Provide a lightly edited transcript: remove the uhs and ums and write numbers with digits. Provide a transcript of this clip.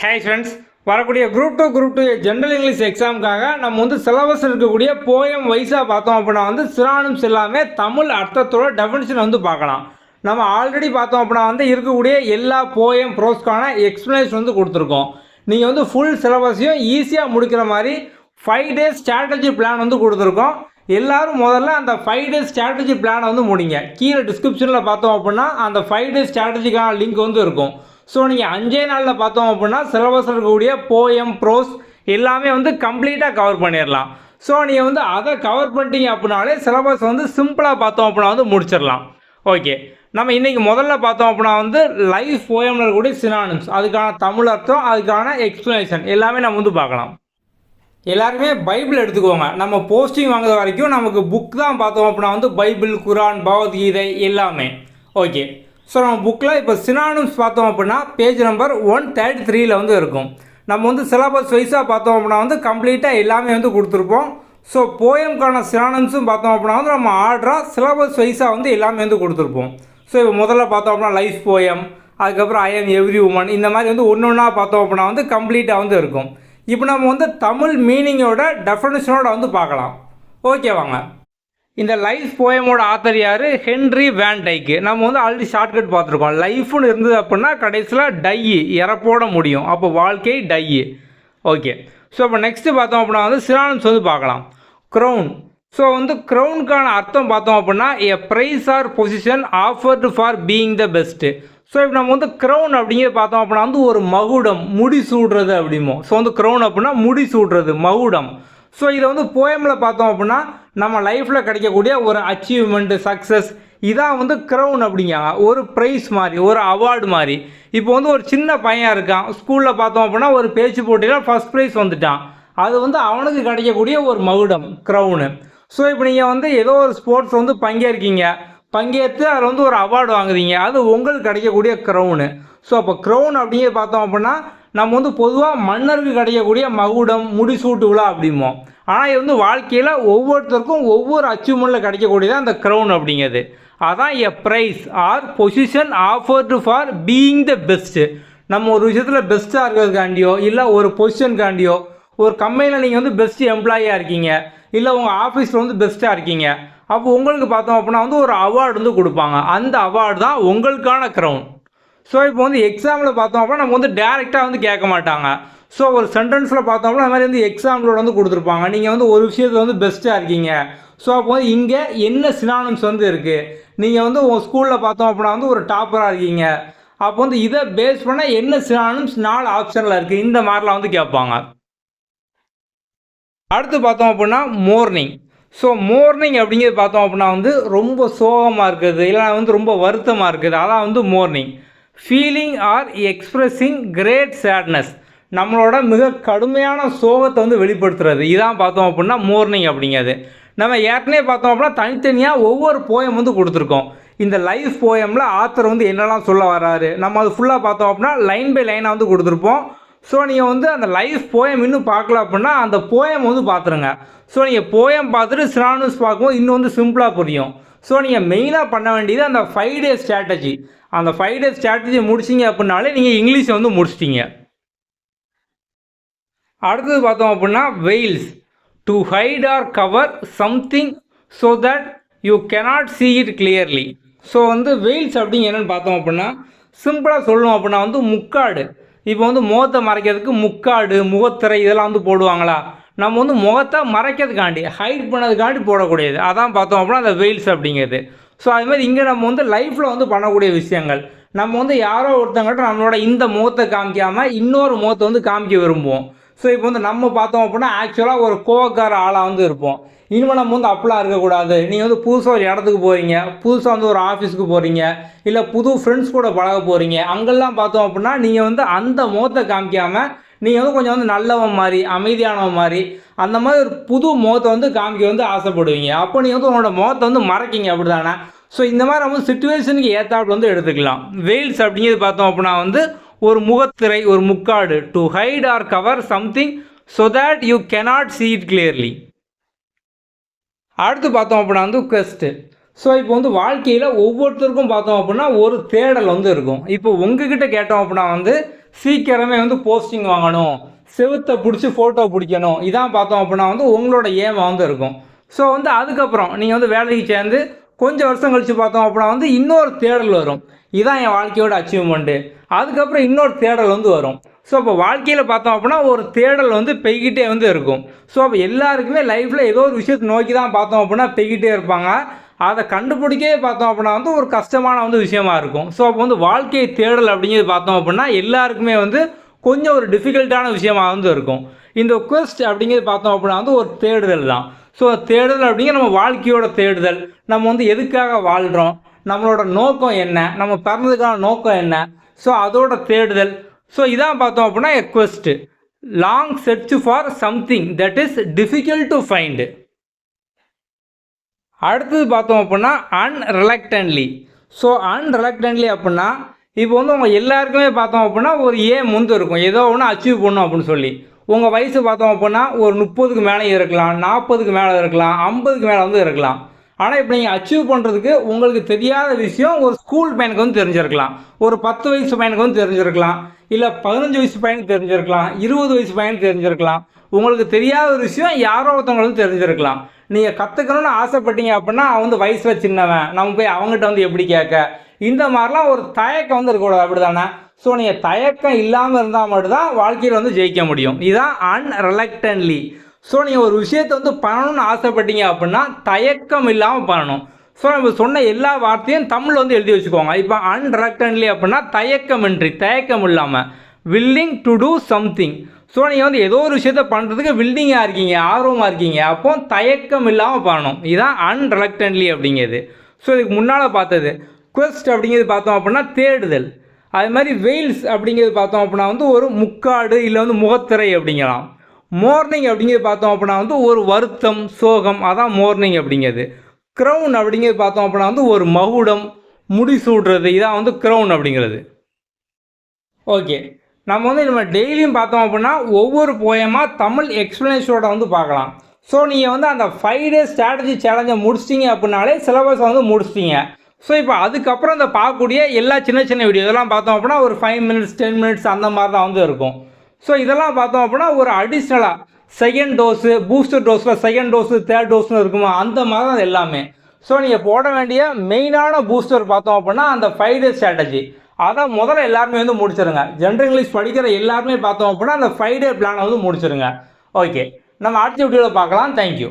Hi friends, வரக்கூடிய group 2 general English எக்ஸாமுக்காக நம்ம வந்து சிலபஸ் இருக்கக்கூடிய போயம் வைஸாக பார்த்தோம் அப்படின்னா வந்து சினானிம்ஸ் எல்லாமே தமிழ் அர்த்தத்தோட டெஃபினிஷன் வந்து பார்க்கலாம். நம்ம ஆல்ரெடி பார்த்தோம் அப்படின்னா வந்து இருக்கக்கூடிய எல்லா போயம் ப்ரோஸ்க்கான எக்ஸ்ப்ளனேஷன் வந்து கொடுத்துருக்கோம். நீங்கள் வந்து ஃபுல் சிலபஸையும் ஈஸியாக முடிக்கிற மாதிரி 5 days ஸ்ட்ராட்டஜி பிளான் வந்து கொடுத்துருக்கோம். எல்லோரும் முதல்ல அந்த 5 days ஸ்ட்ராட்டஜி பிளானை வந்து முடிங்க. கீழே டிஸ்கிரிப்ஷனில் பார்த்தோம் அப்படின்னா அந்த 5 days ஸ்ட்ராட்டஜிக்கான லிங்க் வந்து இருக்கும். ஸோ நீங்கள் 5 நாளில் பார்த்தோம் அப்படின்னா சிலபஸில் இருக்கக்கூடிய போயம் ப்ரோஸ் எல்லாமே வந்து கம்ப்ளீட்டாக கவர் பண்ணிடலாம். ஸோ நீங்கள் வந்து அதை கவர் பண்ணிட்டீங்க அப்படின்னாலே சிலபஸ் வந்து சிம்பிளாக பார்த்தோம் அப்படின்னா வந்து முடிச்சிடலாம். ஓகே, நம்ம இன்றைக்கி முதல்ல பார்த்தோம் அப்படின்னா வந்து லைஃப் போயமில் இருக்கக்கூடிய சினானிம்ஸ், அதுக்கான தமிழ் அர்த்தம், அதுக்கான எக்ஸ்ப்ளனேஷன் எல்லாமே நம்ம வந்து பார்க்கலாம். எல்லாருமே பைபிள் எடுத்துக்கோங்க. நம்ம போஸ்டிங் வாங்குற வரைக்கும் நமக்கு புக் தான் பார்த்தோம் அப்படின்னா வந்து பைபிள், குரான், பகவத்கீதை எல்லாமே. ஓகே, ஸோ நம்ம புக்கில் இப்போ சினானிம்ஸ் பார்த்தோம் அப்படின்னா பேஜ் நம்பர் 133 வந்து இருக்கும். நம்ம வந்து சிலபஸ் வைஸாக பார்த்தோம் அப்படின்னா வந்து கம்ப்ளீட்டாக எல்லாமே வந்து கொடுத்துருப்போம். ஸோ போயம்கான சினானிம்ஸும் பார்த்தோம் அப்படின்னா வந்து நம்ம ஆர்டராக சிலபஸ் வைஸாக வந்து எல்லாமே வந்து கொடுத்துருப்போம். ஸோ இப்போ முதல்ல பார்த்தோம் அப்படின்னா லைஃப் போயம், அதுக்கப்புறம் ஐ எம் எவ்ரி உமன், இந்த மாதிரி வந்து ஒன்று ஒன்றா பார்த்தோம் அப்படின்னா வந்து கம்ப்ளீட்டாக வந்து இருக்கும். இப்போ நம்ம வந்து தமிழ் மீனிங்கோட டெஃபினிஷனோட வந்து பார்க்கலாம். ஓகே வாங்க. இந்த லைஃப் போயமோட ஆத்தர் யார்? Henry Van Dyke. நம்ம வந்து ஆல்ரெடி ஷார்ட்கட் பார்த்துருக்கோம். லைஃப்னு இருந்தது அப்படின்னா கடைசியில் டை, இறப்போட முடியும். அப்போ வாழ்க்கை டை. ஓகே, ஸோ இப்போ நெக்ஸ்ட்டு பார்த்தோம் அப்படின்னா வந்து சினானிம்ஸ் வந்து பார்க்கலாம். க்ரௌன். ஸோ வந்து க்ரௌனுக்கான அர்த்தம் பார்த்தோம் அப்படின்னா a prize or position offered for being the best. So இப்போ நம்ம வந்து க்ரௌன் அப்படிங்கிறது பார்த்தோம் அப்படின்னா வந்து ஒரு மகுடம், முடி சூடுறது அப்படிமோ. ஸோ வந்து க்ரௌன் அப்படின்னா முடி சூடுறது, மகுடம். ஸோ இதை வந்து போயமில் பார்த்தோம் அப்படின்னா நம்ம லைஃப்பில் கிடைக்கக்கூடிய ஒரு அச்சீவ்மெண்ட்டு, சக்ஸஸ், இதான் வந்து க்ரௌன் அப்படிங்காங்க. ஒரு ப்ரைஸ் மாதிரி, ஒரு அவார்டு மாதிரி. இப்போ வந்து ஒரு சின்ன பையன் இருக்கான், ஸ்கூலில் பார்த்தோம் அப்படின்னா ஒரு பேச்சு போட்டியில் ஃபஸ்ட் ப்ரைஸ் வந்துட்டான். அது வந்து அவனுக்கு கிடைக்கக்கூடிய ஒரு மகுடம், க்ரௌனு. ஸோ இப்போ நீங்கள் வந்து ஏதோ ஒரு ஸ்போர்ட்ஸ் வந்து பங்கேற்று அதில் வந்து ஒரு அவார்டு வாங்குறீங்க, அது உங்களுக்கு கிடைக்கக்கூடிய க்ரௌனு. ஸோ அப்போ க்ரௌன் அப்படிங்கிறது பார்த்தோம் அப்படின்னா நம்ம வந்து பொதுவாக மன்னருக்கு கிடைக்கக்கூடிய மகுடம், முடிசூட்டு விழா அப்படிம்போம். ஆனால் இது வந்து வாழ்க்கையில் ஒவ்வொருத்தருக்கும் ஒவ்வொரு அச்சீவ்மெண்ட்டில் கிடைக்கக்கூடியதான் அந்த க்ரௌன் அப்படிங்கிறது. அதான் a prize or position offered for being the best. நம்ம ஒரு விஷயத்தில் பெஸ்ட்டாக இருக்கிறதுக்காண்டியோ, இல்லை ஒரு பொசிஷனுக்காண்டியோ, ஒரு கம்பெனியில் நீங்கள் வந்து பெஸ்ட் எம்ப்ளாயியாக இருக்கீங்க, இல்லை உங்கள் ஆஃபீஸில் வந்து பெஸ்ட்டாக இருக்கீங்க, அப்போ உங்களுக்கு பார்த்தோம் அப்படின்னா வந்து ஒரு அவார்டு வந்து கொடுப்பாங்க. அந்த அவார்டு தான் உங்களுக்கான க்ரௌன். ஸோ இப்போ வந்து எக்ஸாமில் பார்த்தோம் அப்படின்னா நம்ம வந்து டேரெக்டாக வந்து கேட்க மாட்டாங்க. ஸோ ஒரு சென்டென்ஸில் பார்த்தோம்னா அந்த மாதிரி வந்து எக்ஸாம்பிளோட வந்து கொடுத்துருப்பாங்க. நீங்கள் வந்து ஒரு விஷயத்தில் வந்து பெஸ்ட்டாக இருக்கீங்க. ஸோ அப்போ வந்து இங்கே என்ன சினானிம்ஸ் வந்து இருக்குது, நீங்கள் வந்து உங்கள் ஸ்கூலில் பார்த்தோம் அப்படின்னா வந்து ஒரு டாப்பராக இருக்கீங்க, அப்போ வந்து இதை பேஸ் பண்ண என்ன சினானிம்ஸ் 4 ஆப்ஷனில் இருக்குது, இந்த மாதிரிலாம் வந்து கேட்பாங்க. அடுத்து பார்த்தோம் அப்படின்னா மார்னிங். ஸோ மார்னிங் அப்படிங்கிறது பார்த்தோம் அப்படின்னா வந்து ரொம்ப சோகமாக இருக்குது, இல்லை வந்து ரொம்ப வருத்தமாக இருக்குது, அதான் வந்து morning. Feeling or expressing great sadness, நம்மளோட மிக கடுமையான சோகத்தை வந்து வெளிப்படுத்துறது, இதான் பார்த்தோம் அப்படின்னா மார்னிங் அப்படிங்கிறது. நம்ம ஏற்கனவே பார்த்தோம் அப்படின்னா தனித்தனியாக ஒவ்வொரு போயம் வந்து கொடுத்துருக்கோம். இந்த லைஃப் போயமில் ஆத்தர் வந்து என்னெல்லாம் சொல்ல வராரு, நம்ம அது ஃபுல்லாக பார்த்தோம் அப்படின்னா லைன் பை லைனாக வந்து கொடுத்துருப்போம். ஸோ நீங்கள் வந்து அந்த லைஃப் போயம் இன்னும் பார்க்கல அப்படின்னா அந்த போயம் வந்து பார்த்துருங்க. ஸோ நீங்கள் போயம் பார்த்துட்டு சினானிம்ஸ் பார்க்கும்போது இன்னும் வந்து சிம்பிளாக புரியும். ஸோ நீங்கள் மெயினாக பண்ண வேண்டியது அந்த 5 days ஸ்ட்ராட்டஜி. அந்த 5 days ஸ்ட்ராட்டஜி முடிச்சிங்க அப்படின்னாலே நீங்கள் இங்கிலீஷை வந்து முடிச்சிட்டிங்க. அடுத்தது பார்த்தோம் அப்படின்னா veils. To hide or cover something so that you cannot see it clearly. So வந்து வெயில்ஸ் அப்படிங்க என்னென்னு பார்த்தோம் அப்படின்னா சிம்பிளாக சொல்லணும் அப்படின்னா வந்து முக்காடு. இப்போ வந்து முகத்தை மறைக்கிறதுக்கு முக்காடு, முகத்திரை இதெல்லாம் வந்து போடுவாங்களா, நம்ம வந்து முகத்தை மறைக்கிறதுக்காண்டி, ஹைட் பண்ணதுக்காண்டி போடக்கூடியது, அதான் பார்த்தோம் அப்படின்னா அந்த வெயில்ஸ் அப்படிங்கிறது. ஸோ அதுமாதிரி இங்கே நம்ம வந்து லைஃப்பில் வந்து பண்ணக்கூடிய விஷயங்கள், நம்ம வந்து யாரோ ஒருத்தங்கிட்ட நம்மளோட இந்த முகத்தை காமிக்காமல் இன்னொரு முகத்தை வந்து காமிக்க விரும்புவோம். ஸோ இப்போ வந்து நம்ம பார்த்தோம் அப்படின்னா ஆக்சுவலாக ஒரு கோவக்கார ஆளாக வந்து இருப்போம். இனிமேல் நம்ம வந்து அப்படிலாம் இருக்கக்கூடாது. நீங்கள் வந்து புதுசாக ஒரு இடத்துக்கு போகிறீங்க, புதுசாக வந்து ஒரு ஆஃபீஸுக்கு போகிறீங்க, இல்லை புது ஃப்ரெண்ட்ஸ் கூட பழக போகிறீங்க, அங்கெல்லாம் பார்த்தோம் அப்படின்னா நீங்கள் வந்து அந்த முகத்தை காமிக்காமல் நீங்கள் வந்து கொஞ்சம் வந்து நல்லவன் மாதிரி, அமைதியானவன் மாதிரி, அந்த மாதிரி ஒரு புது முகத்தை வந்து காமிக்க வந்து ஆசைப்படுவீங்க. அப்போ நீங்கள் வந்து உங்களோட முகத்தை வந்து மறைக்கிங்க, அப்படி தானே? ஸோ இந்த மாதிரி நம்ம சிச்சுவேஷனுக்கு ஏற்றாப்புல வந்து எடுத்துக்கலாம். வெயில்ஸ் அப்படிங்கிறது பார்த்தோம் அப்படின்னா வந்து ஒரு முகத்திரை, ஒரு முக்காடு. To hide or cover something so that you cannot see it clearly. அடுத்து பார்த்தோம் அப்படின்னா வந்து quest. ஸோ இப்போ வந்து வாழ்க்கையில் ஒவ்வொருத்தருக்கும் பார்த்தோம் அப்படின்னா ஒரு தேடல் வந்து இருக்கும். இப்போ உங்ககிட்ட கேட்டோம் அப்படின்னா வந்து சீக்கிரமே வந்து போஸ்டிங் வாங்கணும், செவுத்தை பிடிச்சி ஃபோட்டோ பிடிக்கணும், இதான் பார்த்தோம் அப்படின்னா வந்து உங்களோட ஏமாக வந்து இருக்கும். ஸோ வந்து அதுக்கப்புறம் நீங்கள் வந்து வேலைக்கு சேர்ந்து கொஞ்சம் வருஷம் கழித்து பார்த்தோம் அப்படின்னா வந்து இன்னொரு தேடல் வரும். இதான் என் வாழ்க்கையோட அச்சீவ்மெண்ட்டு. அதுக்கப்புறம் இன்னொரு தேடல் வந்து வரும். ஸோ அப்போ வாழ்க்கையில் பார்த்தோம் அப்படின்னா ஒரு தேடல் வந்து பெய்கிட்டே வந்து இருக்கும். ஸோ அப்போ எல்லாருக்குமே லைஃப்பில் ஏதோ ஒரு விஷயத்தை நோக்கி தான் பார்த்தோம் அப்படின்னா பெய்கிட்டே இருப்பாங்க. அதை கண்டுபிடிக்கவே பார்த்தோம் அப்படின்னா வந்து ஒரு கஷ்டமான வந்து விஷயமா இருக்கும். ஸோ அப்போ வந்து வாழ்க்கை தேடல் அப்படிங்கிறது பார்த்தோம் அப்படின்னா எல்லாருக்குமே வந்து கொஞ்சம் ஒரு டிஃபிகல்ட்டான விஷயமா வந்து இருக்கும். இந்த குவெஸ்ட் அப்படிங்கிறது பார்த்தோம் அப்படின்னா வந்து ஒரு தேடுதல் தான். ஸோ தேடுதல் அப்படிங்கிற நம்ம வாழ்க்கையோட தேடுதல், நம்ம வந்து எதுக்காக வாழ்கிறோம், நம்மளோட நோக்கம் என்ன, நம்ம பிறந்ததுக்கான நோக்கம் என்ன, ஸோ அதோட தேடுதல். ஸோ இதான் பார்த்தோம் அப்படின்னா a quest, long search for something that is difficult to find. அடுத்தது பார்த்தோம் அப்படின்னா அன்ரிலக்டன்ட்லி. ஸோ அன்ரிலக்டன்ட்லி அப்படின்னா இப்போ வந்து உங்கள் எல்லாருக்குமே பார்த்தோம் அப்படின்னா ஒரு ஏம் வந்து இருக்கும், ஏதோ ஒன்று அச்சீவ் பண்ணணும் அப்படின்னு சொல்லி. உங்கள் வயசு பார்த்தோம் அப்படின்னா ஒரு 30க்கு மேலே இருக்கலாம், 40க்கு மேலே இருக்கலாம், 50க்கு மேலே வந்து இருக்கலாம். ஆனால் இப்போ நீங்கள் அச்சீவ் பண்ணுறதுக்கு உங்களுக்கு தெரியாத விஷயம் ஒரு ஸ்கூல் பையனுக்கு வந்து தெரிஞ்சிருக்கலாம், ஒரு 10 வயசு பையனுக்கு வந்து தெரிஞ்சிருக்கலாம், இல்லை 15 வயசு பையனுக்கு தெரிஞ்சிருக்கலாம், 20 வயசு பையனுக்கு தெரிஞ்சிருக்கலாம். உங்களுக்கு தெரியாத ஒரு விஷயம் யாரோ ஒருத்தவங்களுக்கு தெரிஞ்சிருக்கலாம். நீங்கள் கற்றுக்கணும்னு ஆசைப்பட்டீங்க அப்படின்னா அவன் வந்து வயசில் சின்னவன், நம்ம போய் அவங்ககிட்ட வந்து எப்படி கேட்க, இந்த மாதிரிலாம் ஒரு தயக்கம் வந்து இருக்கக்கூடாது, அப்படி தானே? ஸோ நீங்கள் தயக்கம் இல்லாமல் இருந்தால் மட்டும்தான் வாழ்க்கையில் வந்து ஜெயிக்க முடியும். இதுதான் அன்ரிலக்டன்ட்லி. ஸோ நீங்கள் ஒரு விஷயத்தை வந்து பண்ணணும்னு ஆசைப்பட்டீங்க அப்படின்னா தயக்கம் இல்லாமல் பண்ணணும். ஸோ நம்ம சொன்ன எல்லா வார்த்தையும் தமிழில் வந்து எழுதி வச்சுக்கோங்க. இப்போ அன்ரிலக்டன்ட்லி அப்படின்னா தயக்கமின்றி, தயக்கம் இல்லாமல், willing to do something. So நீங்கள் வந்து ஏதோ ஒரு விஷயத்த பண்ணுறதுக்கு வில்லிங்காக இருக்கீங்க, ஆர்வமாக இருக்கீங்க, அப்போ தயக்கம் இல்லாமல் பண்ணணும். இதுதான் அன்ரிலக்டன்ட்லி அப்படிங்கிறது. ஸோ இதுக்கு முன்னால் பார்த்தது குவெஸ்ட் அப்படிங்கிறது பார்த்தோம் அப்படின்னா தேடுதல். அது மாதிரி வெயில்ஸ் அப்படிங்கிறது பார்த்தோம் அப்படின்னா வந்து ஒரு முக்காடு இல்லை வந்து முகத்திரை அப்படிங்கலாம். மார்னிங் அப்படிங்கிறது பார்த்தோம் அப்படின்னா வந்து ஒரு வருத்தம், சோகம், அதான் மார்னிங் அப்படிங்கிறது. க்ரௌன் அப்படிங்கிறது பார்த்தோம் அப்படின்னா வந்து ஒரு மகுடம், முடிசூடுறது, இதான் வந்து க்ரௌன் அப்படிங்கிறது. ஓகே, நம்ம வந்து நம்ம டெய்லியும் பார்த்தோம் அப்படின்னா ஒவ்வொரு போயமாக தமிழ் எக்ஸ்ப்ளனேஷனோட வந்து பார்க்கலாம். ஸோ நீங்கள் வந்து அந்த 5 டேஸ் ஸ்ட்ராட்டஜி சேலஞ்சை முடிச்சிட்டிங்க அப்படின்னாலே சிலபஸை வந்து முடிச்சிட்டிங்க. ஸோ இப்போ அதுக்கப்புறம் இந்த பார்க்கக்கூடிய எல்லா சின்ன சின்ன வீடியோ இதெல்லாம் பார்த்தோம் அப்படின்னா ஒரு 5 மினிட்ஸ் 10 மினிட்ஸ் அந்த மாதிரி தான் வந்து இருக்கும். ஸோ இதெல்லாம் பார்த்தோம் அப்படின்னா ஒரு அடிஷ்னலாக செகண்ட் டோஸு, பூஸ்டர் டோஸில் செகண்ட் டோஸு, தேர்ட் டோஸ்னு இருக்குமா, அந்த மாதிரி தான் எல்லாமே. ஸோ நீங்கள் போட வேண்டிய மெயினான பூஸ்டர் பார்த்தோம் அப்படின்னா அந்த 5 டேஸ் ஸ்ட்ராட்டஜி, அதான் முதல்ல எல்லாருமே வந்து முடிச்சிருங்க. ஜென்ரல் இங்கிலீஷ் படிக்கிற எல்லாருமே பார்த்தோம் அப்படின்னா அந்த 5 டே பிளானை வந்து முடிச்சிருங்க. ஓகே, நம்ம அடுத்த வீடியோவில் பார்க்கலாம். தேங்க்யூ.